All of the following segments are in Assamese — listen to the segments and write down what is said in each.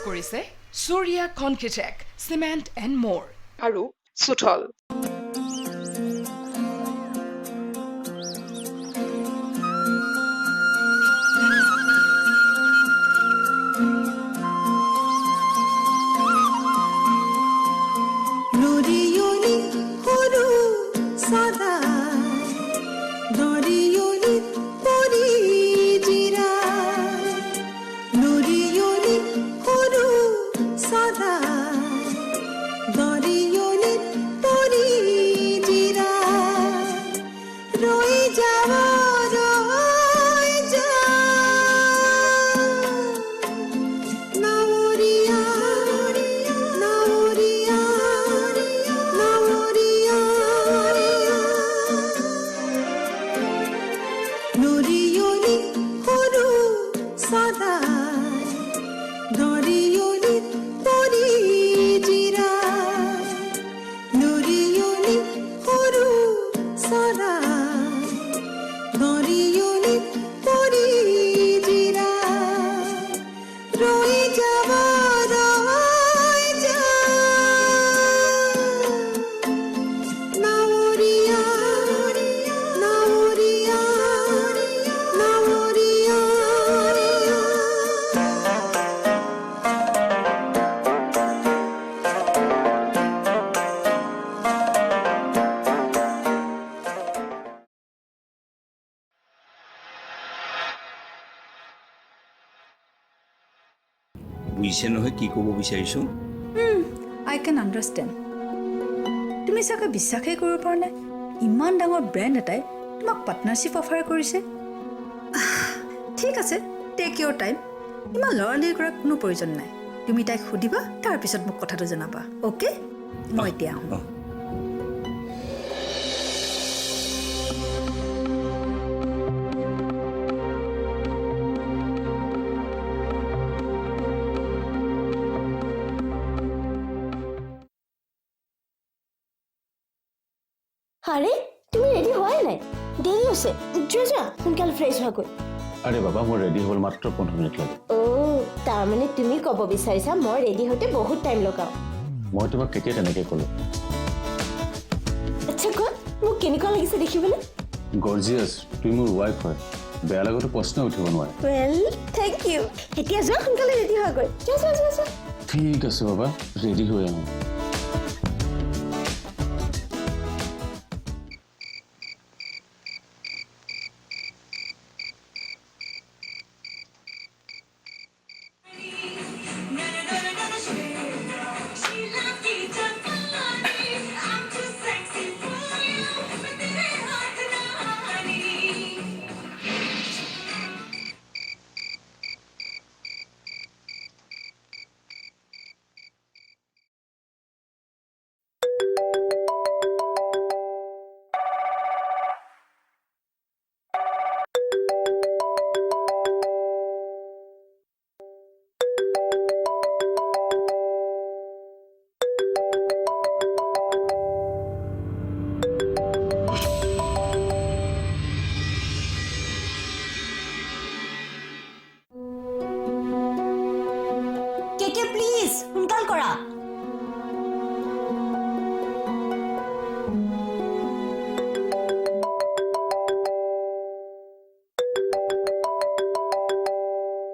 কৰিছে Surya Concretech, Cement and More আৰু Suthol। বুঝিছে নহয় কি ক'ব বিচাৰিছো আই কেন আণ্ডাৰষ্টেণ্ড তুমি চাগে বিশ্বাসেই কৰিব পৰা নাই ইমান ডাঙৰ ব্ৰেণ্ড এটাই তোমাক পাৰ্টনাৰশ্বিপ অফাৰ কৰিছে ঠিক আছে টেক ইয়ৰ টাইম ইমান লৰালিৰ কৰাৰ কোনো প্ৰয়োজন নাই তুমি তাইক সুধিবা তাৰপিছত মোক কথাটো জনাবা অ'কে মই এতিয়া আহোঁ আরে তুমি রেডি হয় নাই দেরি হচ্ছে যা সোনকালে ফ্রেশ হওয়া গৈ আরে বাবা মই রেডি হল মাত্র 15 মিনিট লাগে ও তার মানে তুমি কব বিচাৰিছা মই রেডি হতে বহুত টাইম লগাও মই তোমাক কেতিয়া তেনেকে কলো আচ্ছা কোন মোক কেনেকুৱা লাগিছে দেখিবলৈ গৰ্জিয়াস তুমি মোৰ ওয়াইফ হয় বেয়া লাগতো প্ৰশ্ন উঠিব নোৱাৰে ওয়েল থ্যাংক ইউ এতিয়া যা সোনকালে রেডি হওয়া গৈ যা ঠিক আছে বাবা রেডি হৈ আহো প্লিজ সোনকাল কৰা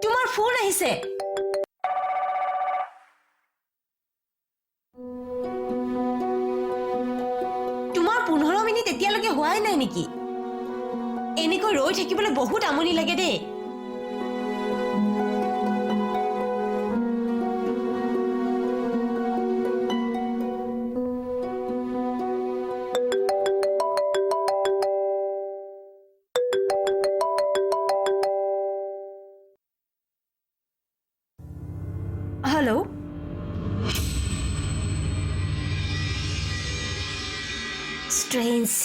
তোমাৰ ফোন আহিছে তোমাৰ 15 মিনিট এতিয়ালৈকে হোৱাই নাই নেকি এনেকৈ ৰৈ থাকিবলৈ বহুত আমনি লাগে দেই হেল্ল' Strange.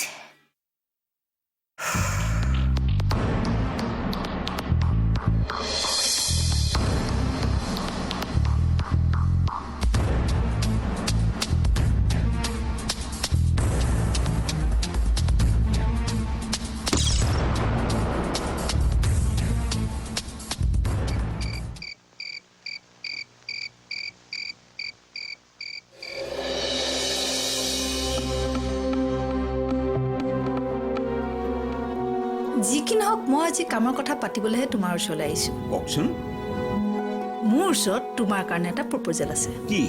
যি কি নহওক মই আজি কামৰ কথা পাতিবলৈহে তোমাৰ ওচৰলৈ আহিছোঁ কওকচোন মোৰ ওচৰত তোমাৰ কাৰণে এটা প্ৰপ'জেল আছে কি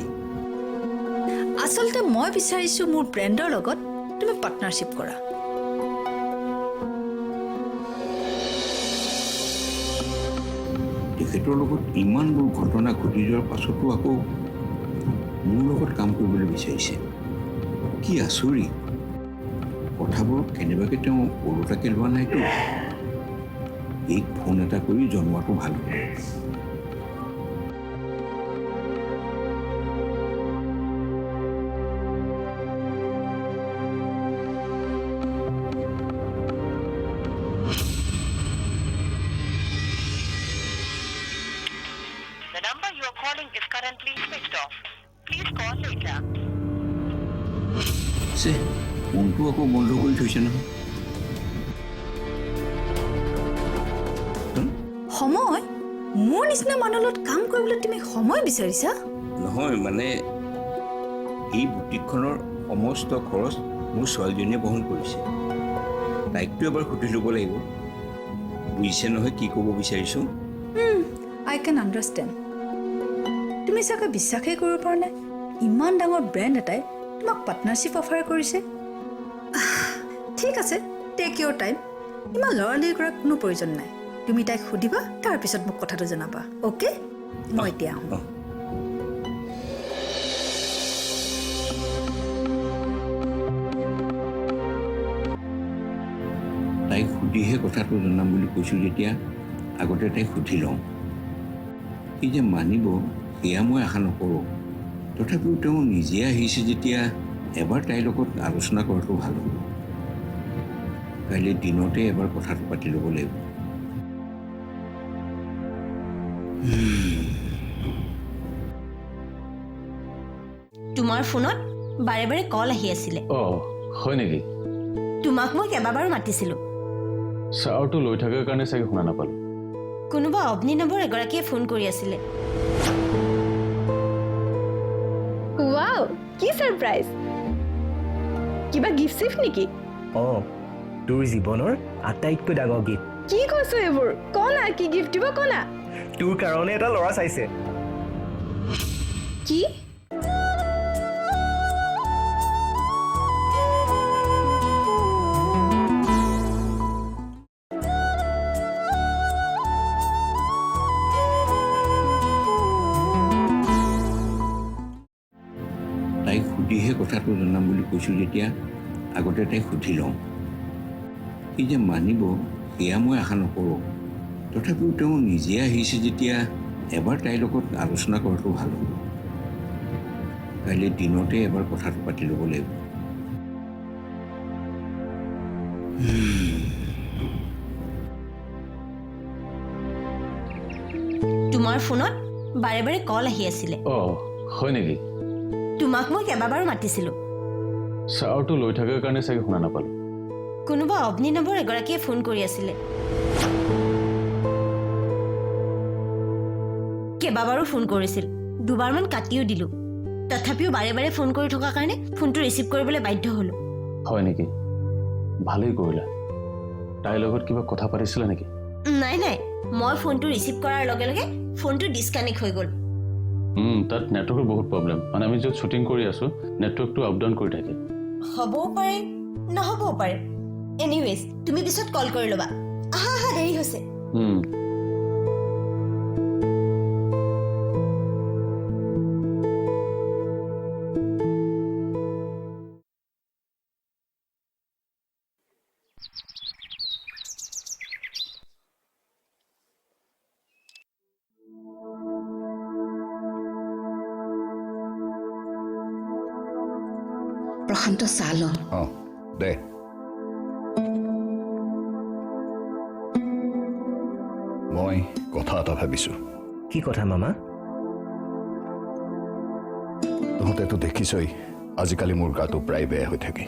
আচলতে মই বিচাৰিছোঁ মোৰ ব্ৰেণ্ডৰ লগত তুমি পাৰ্টনাৰশ্বিপ কৰা তেখেতৰ লগত ইমানবোৰ ঘটনা ঘটি যোৱাৰ পাছতো আকৌ মোৰ লগত কাম কৰিবলৈ বিচাৰিছে কি আচৰিত কথাবোৰ কেনেবাকৈ তেওঁ ওলোটাকৈ লোৱা নাইতো এই ফোন এটা কৰি জনোৱাটো ভাল হ'ব The number you are calling is currently switched off. Please call later. চে ফোনটো আকৌ বন্ধ কৰি থৈছে নহয় সময় মোৰ নিচিনা মানুহৰ লগত কাম কৰিবলৈ তুমি সময় বিচাৰিছা নহয় মানে এই বুটিকখনৰ সমস্ত খৰচ মোৰ ছোৱালীজনীয়ে বহন কৰিছে তাইকটো এবাৰ সুধি ল'ব লাগিব বুজিছে নহয় কি ক'ব বিচাৰিছোঁ আই কেন আণ্ডাৰষ্টেণ্ড তুমি চাগে বিশ্বাসেই কৰিব পৰা নাই ইমান ডাঙৰ ব্ৰেণ্ড এটাই তোমাক পাৰ্টনাৰশ্বিপ অফাৰ কৰিছে ঠিক আছে টেক ইয়'ৰ টাইম ইমান লৰালৰি কৰাৰ কোনো প্ৰয়োজন নাই তুমি তাইক সুধিবা তাৰপিছত মোক কথাটো জনাবা অ'কে মই এতিয়া আহোঁ অঁ তাইক সুধিহে কথাটো জনাম বুলি কৈছোঁ যেতিয়া আগতে তাইক সুধি লওঁ সি যে মানিব সেয়া মই আশা নকৰোঁ তথাপিও তেওঁ নিজে আহিছে যেতিয়া এবাৰ তাইৰ লগত আলোচনা কৰাটো ভাল হ'ব কাইলৈ দিনতে এবাৰ কথাটো পাতি ল'ব লাগিব তোমাৰ ফোনত বাৰে বাৰে কল আহি আছিলে অঁ হয় নেকি তোমাক মই কেইবাবাৰো মাতিছিলোঁ চাউৰটো লৈ থকাৰ কাৰণে চাগে শুনা নাপালোঁ কোনোবা অগ্নি নামৰ এগৰাকীয়ে ফোন কৰি আছিলে ৱাও কি সাৰপ্ৰাইজ কিবা গিফট চিফট নেকি অঁ তোৰ জীৱনৰ আটাইতকৈ ডাঙৰ গীত কি কৈছ এইবোৰ কনা কি গিফট দিব কনা তোৰ কাৰণে এটা ল'ৰা চাইছে কি তাইক সুধিহে কথাটো জনাম বুলি কৈছোঁ যেতিয়া আগতে তাইক সুধি লওঁ সি যে মানিব সেয়া মই আশা নকৰোঁ তথাপিও তেওঁ নিজে আহিছে যেতিয়া এবাৰ তাইৰ লগত আলোচনা কৰাটো ভাল হ'ব কাইলৈ দিনতে এবাৰ কথাটো পাতি ল'ব লাগিব তোমাৰ ফোনত বাৰে বাৰে কল আহি আছিলে অঁ হয় নেকি তোমাক মই কেইবাবাৰো মাতিছিলোঁ চাউৰটো লৈ থকাৰ কাৰণে চাগে শুনা নাপালোঁ কোনোবা অগ্নি নামৰ এগৰাকীয়ে ফোন কৰি আছিলে কেইবাবাৰো ফোন কৰিছিল দুবাৰমান কাটিও দিলোঁ তথাপিও বাৰে বাৰে ফোন কৰি থকাৰ কাৰণে ফোনটো ৰিচিভ কৰিবলৈ বাধ্য হ'লোঁ হয় নেকি ভালেই কৰিলা তাইৰ লগত কিবা কথা পাতিছিলা নেকি নাই নাই মই ফোনটো ৰিচিভ কৰাৰ লগে লগে ফোনটো ডিছকানেক্ট হৈ গ'ল তাত নেটৱৰ্কৰ বহুত প্ৰব্লেম মানে আমি য'ত শ্বুটিং কৰি আছোঁ নেটৱৰ্কটো আপ ডাউন কৰি থাকে হ'বও পাৰে নহ'বও পাৰে এনিৱেজ তুমি পিছত কল কৰি ল'বা আহা আহা দেৰি হৈছে প্ৰশান্ত চাহ ল অঁ দে মই কথা এটা ভাবিছোঁ কি কথা মামা তহঁতেতো দেখিছই আজিকালি মোৰ গাটো প্ৰায় বেয়া হৈ থাকে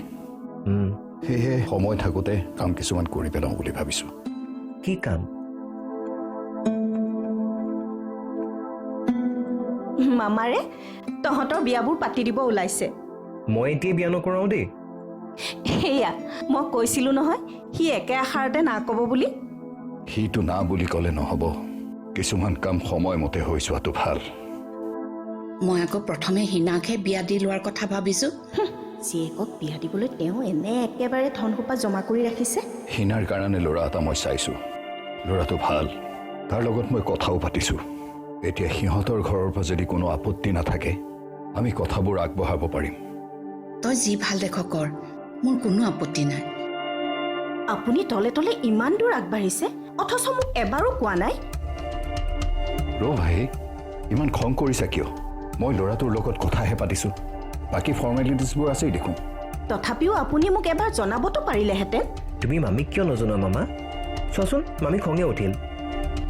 সেয়েহে সময় থাকোঁতে কাম কিছুমান কৰি পেলাওঁ বুলি ভাবিছোঁ কি কাম মামাৰে তহঁতৰ বিয়াবোৰ পাতি দিব ওলাইছে মই এতিয়া বিয়া নকৰাওঁ দেই সেয়া মই কৈছিলোঁ নহয় সি একে আষাৰতে না ক'ব বুলি। সিটো না বুলি ক'লে নহ'ব, কিছুমান কাম সময়মতে হৈ যোৱাটো ভাল। মই আকৌ প্ৰথমে হিনাকহে বিয়া দি লোৱাৰ কথা ভাবিছোঁ। জীয়েকক বিয়া দিবলৈ তেওঁ এনে একেবাৰে ধন সোপা জমা কৰি ৰাখিছে। হিনাৰ কাৰণে ল'ৰা এটা মই চাইছোঁ, ল'ৰাটো ভাল, তাৰ লগত মই কথাও পাতিছোঁ। এতিয়া সিহঁতৰ ঘৰৰ পৰা যদি কোনো আপত্তি নাথাকে আমি কথাবোৰ আগবঢ়াব পাৰিম। তই যি ভাল দেখ কৰ, মোৰ কোনো আপত্তি নাই। আপুনি তলে তলে ইমান দূৰ আগবাঢ়িছে অথচ মোক এবাৰো কোৱা নাই। ৰ ভাই, ইমান খং কৰিছা কিয়? মই ল'ৰাটোৰ লগত কথাহে পাতিছোঁ, বাকী ফৰ্মেলিটিছবোৰ আছেই দেখোন। তথাপিও আপুনি মোক এবাৰ জনাবতো পাৰিলেহেঁতেন। তুমি মামীক কিয় নজনোৱা মামা? চোৱাচোন মামী খঙে উঠিল।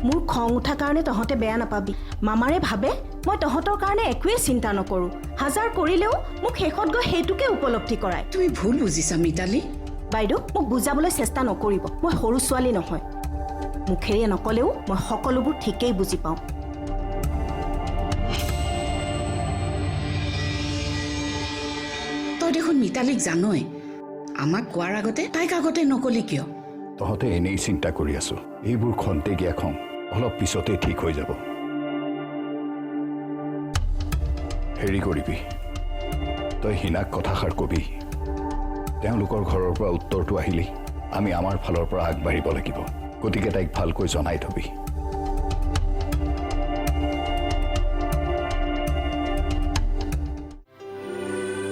মোৰ খং উঠা কাৰণে তহঁতে বেয়া নাপাবি। মামাৰে ভাবে মই তহঁতৰ কাৰণে একোৱেই চিন্তা নকৰোঁ, হাজাৰ কৰিলেও মোক শেষত গৈ সেইটোকে উপলব্ধি কৰায়। তুমি ভুল বুজিছা মিতালী। বাইদেউ মোক বুজাবলৈ চেষ্টা নকৰিব, মই সৰু ছোৱালী নহয়। মুখেৰে নকলেও মই সকলোবোৰ ঠিকেই বুজি পাওঁ। তই দেখোন মিতালীক জানই, আমাক কোৱাৰ আগতে তাইক আগতে নকলি কিয়? তহঁতে এনেই চিন্তা কৰি আছো, এইবোৰ খন্তেকীয়া খং, অলপ পিছতে ঠিক হৈ যাব। হেৰি কৰিবি, তই হিনাক কথাষাৰ কবি। তেওঁলোকৰ ঘৰৰ পৰা উত্তৰটো আহিলেই আমি আমাৰ ফালৰ পৰা আগবাঢ়িব লাগিব, গতিকে তাইক ভালকৈ জনাই থবি।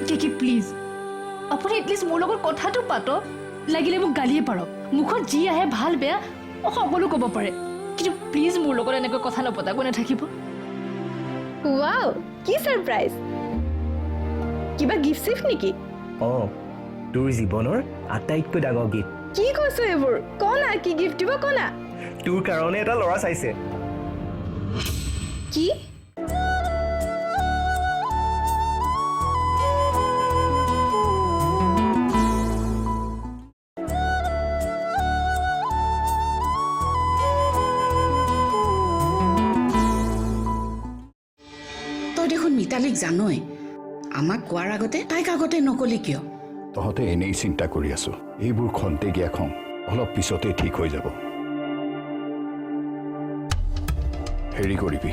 কেকি প্লিজ আপুনি এটলিষ্ট মোৰ লগত কথাটো পাতক, লাগিলে মোক গালিয়ে পাৰক, মুখত যি আহে ভাল বেয়া সকলো ক'ব পাৰে, কিন্তু প্লিজ মোৰ লগত এনেকৈ কথা নপতাকৈ নাথাকিব। ৱাও, কি ছাৰপ্ৰাইজ! কিবা গিফ্ট চিফ্ট নেকি? অঁ, তোৰ জীৱনৰ আটাইতকৈ ডাঙৰ গীত। কি কৈছো এইবোৰ? কনা কি গিফ্ট দিব কনা? তোৰ কাৰণে এটা ল'ৰা চাইছে। কি? তই দেখোন মিতালীক জানই, আমাক কোৱাৰ আগতে তাইক আগতে নকলি কিয়? তহঁতে এনেই চিন্তা কৰি আছো, এইবোৰ খন্তেকীয়া খং, অলপ পিছতে ঠিক হৈ যাব। হেৰি কৰিবি,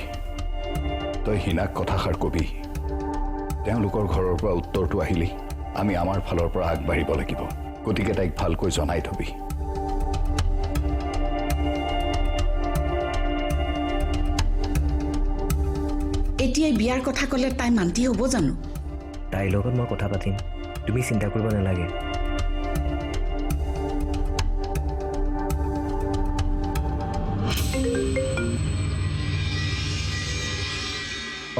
তই হিনাক কথাষাৰ কবি। তেওঁলোকৰ ঘৰৰ পৰা উত্তৰটো আহিলেই আমি আমাৰ ফালৰ পৰা আগবাঢ়িব লাগিব, গতিকে তাইক ভালকৈ জনাই থবি। এতিয়াই বিয়াৰ কথা ক'লে তাই মান্তি হ'ব জানো? তাইৰ লগত মই কথা পাতিম, তুমি চিন্তা কৰিব নালাগে।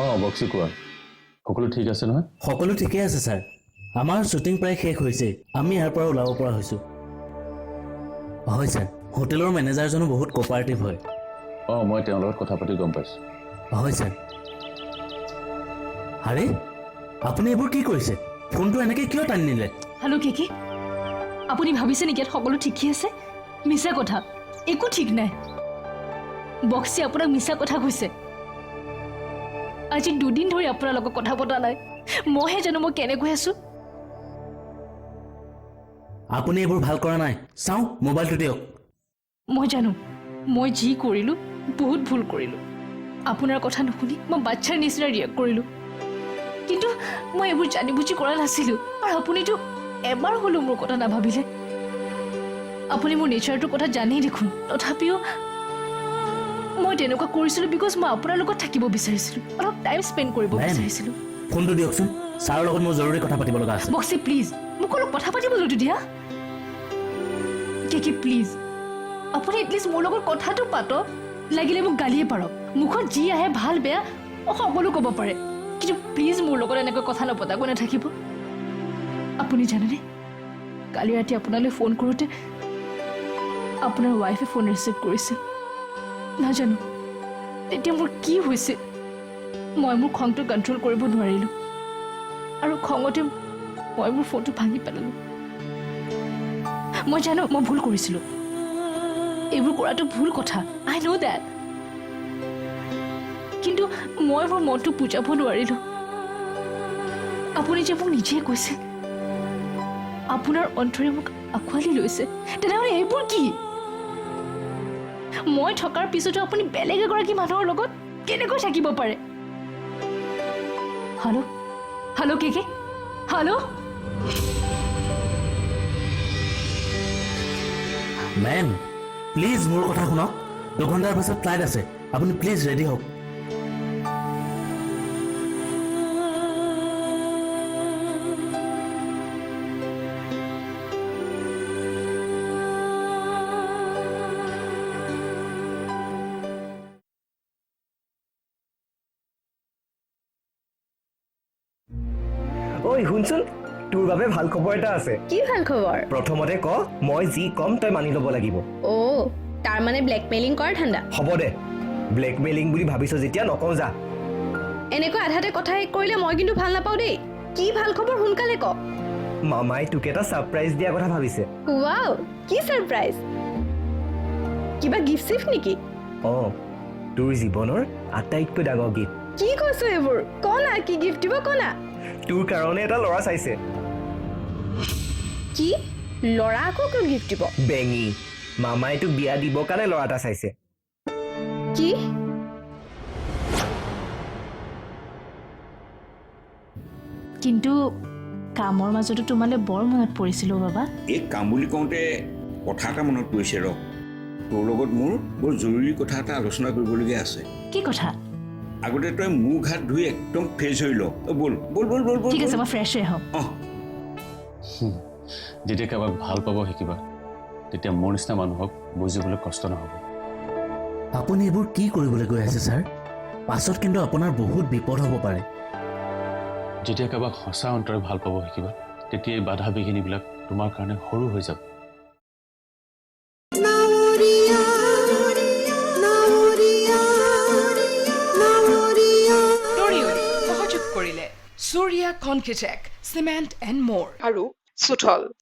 অঁ বক্সি কোৱা, সকলো ঠিক আছে নহয়? সকলো ঠিকে আছে ছাৰ, আমাৰ শ্বুটিং প্ৰায় শেষ হৈছে, আমি ইয়াৰ পৰা ওলাব পৰা হৈছোঁ। হয় ছাৰ, হোটেলৰ মেনেজাৰজনো বহুত কোঅপাৰেটিভ হয়। অঁ মই তেওঁৰ লগত কথা পাতি গম পাইছোঁ। হয় ছাৰ। আৰে আপুনি এইবোৰ কি কৰিছে? ফোনটো এনেকৈ কিয় টানি নিলে? হেল্ল' কেকি, আপুনি ভাবিছে নেকি ইয়াত সকলো ঠিকেই আছে? মিছা কথা, একো ঠিক নাই। বক্সি আপোনাক মিছা কথা কৈছে। আজি 2 দিন ধৰি আপোনাৰ লগত কথা পতা নাই, মইহে জানো মই কেনেকৈ আছো। আপুনি এইবোৰ ভাল কৰা নাই, চাওঁ মোবাইলটো দিয়ক। মই জানো মই যি কৰিলোঁ বহুত ভুল কৰিলোঁ। আপোনাৰ কথা নুশুনি মই বাচ্ছাৰ নিচিনা ৰিয়েক্ট কৰিলোঁ, কিন্তু মই এইবোৰ জানি বুজি কৰা নাছিলোঁ। আৰু আপুনিতো এবাৰ হ'লেও মোৰ কথা নাভাবিলে। আপুনি মোৰ নেচাৰটোৰ কথা জানেই দেখোন, তথাপিও মই তেনেকুৱা কৰিছিলোঁ বিকজ মই আপোনাৰ লগত থাকিব বিচাৰিছিলোঁ, অলপ টাইম স্পেণ্ড কৰিব বিচাৰিছিলোঁ। ফোনটো দিয়কচোন, ছাৰৰ লগত মোৰ জৰুৰী কথা পাতিব লগা আছে। বক্সি প্লিজ মোক অলপ কথা পাতিবলৈতো দিয়া। কেকি প্লিজ আপুনি এটলিষ্ট মোৰ লগত কথাটো পাতক, লাগিলে মোক গালিয়ে পাৰক, মুখত যি আহে ভাল বেয়া সকলো ক'ব পাৰে, কিন্তু প্লিজ মোৰ লগত এনেকৈ কথা নপতাকৈ নাথাকিব। আপুনি জানেনে, কালি ৰাতি আপোনালৈ ফোন কৰোঁতে আপোনাৰ ৱাইফে ফোন ৰিচিভ কৰিছিল। নাজানো তেতিয়া মোৰ কি হৈছে, মই মোৰ খংটো কণ্ট্ৰল কৰিব নোৱাৰিলোঁ আৰু খঙতে মই মোৰ ফোনটো ভাঙি পেলালোঁ। মই জানো মই ভুল কৰিছিলোঁ, এইবোৰ কৰাটো ভুল কথা, আই ন' ডেট, কিন্তু মই মোৰ মনটো বুজাব নোৱাৰিলোঁ। আপুনি যে মোক নিজে কৈছে আপোনাৰ অন্তৰে মোক আঁকোৱালি লৈছে তেনেহ'লে এইবোৰ কি মই থকাৰ পিছতো আপুনি বেলেগ এগৰাকী মানুহৰ লগত কেনেকৈ থাকিব পাৰে hello' hello' K hello' ma'am please মোৰ কথা শুনক 2 ঘণ্টাৰ পাছত ফ্লাইট আছে আপুনি প্লিজ ৰেডি হওক ঐ শুনচোন তোৰ বাবে ভাল খবৰ এটা আছে কি ভাল খবৰ প্ৰথমতে ক মই যি কম তই মানি ল'ব লাগিব অ' তাৰ মানে ব্লেকমেইলিং কৰাৰ ঠাণ্ডা হ'ব দে ব্লেকমেইলিং বুলি ভাবিছ যেতিয়া নকওঁ যা এনেকৈ আধাতে কথা শেষ কৰিলে মই কিন্তু ভাল নাপাওঁ দেই কি ভাল খবৰ সোনকালে ক মামাই তোক এটা ছাৰপ্ৰাইজ দিয়া কথা ভাবিছে ৱাও কি ছাৰপ্ৰাইজ কিবা গিফ্ট চিফ্ট নেকি অঁ তোৰ জীৱনৰ আটাইতকৈ ডাঙৰ গীত কি কৈছ এইবোৰ ক না কি গিফ্ট দিব ক না তোৰ কাৰণে এটা ল'ৰা চাইছে কি ল'ৰা আকৌ কিয় গিফ্ট দিব বেঙি মামাই তোক বিয়া দিবৰ কাৰণে ল'ৰা এটা চাইছে কি কিন্তু কামৰ মাজতো তোমালৈ বৰ মনত পৰিছিল বাবা এই কাম বুলি কওঁতে কথা এটা মনত পৰিছে ৰ তোৰ লগত মোৰ বৰ জৰুৰী কথা এটা আলোচনা কৰিবলগীয়া আছে কি কথা আগতে তই মুখ হাত ধুই একদম ফ্ৰেছ হৈ ল বল বল বল বল বল ঠিক আছে মই ফ্ৰেছ হৈ আহোঁ অঁ যেতিয়া কাৰোবাক ভাল পাব শিকিবা তেতিয়া মোৰ নিচিনা মানুহক বুজিবলৈ কষ্ট নহ'ব আপুনি এইবোৰ কি কৰিবলৈ গৈ আছে ছাৰ পাছত কিন্তু আপোনাৰ বহুত বিপদ হ'ব পাৰে যেতিয়া কাৰোবাক সঁচা অন্তৰে ভাল পাব শিকিবা তেতিয়া এই বাধা বিঘিনিবিলাক তোমাৰ কাৰণে সৰু হৈ যাব সহযোগ কৰিলে সূৰ্যা কনকিটেক চিমেণ্ট এণ্ড মোৰ আৰু সুথল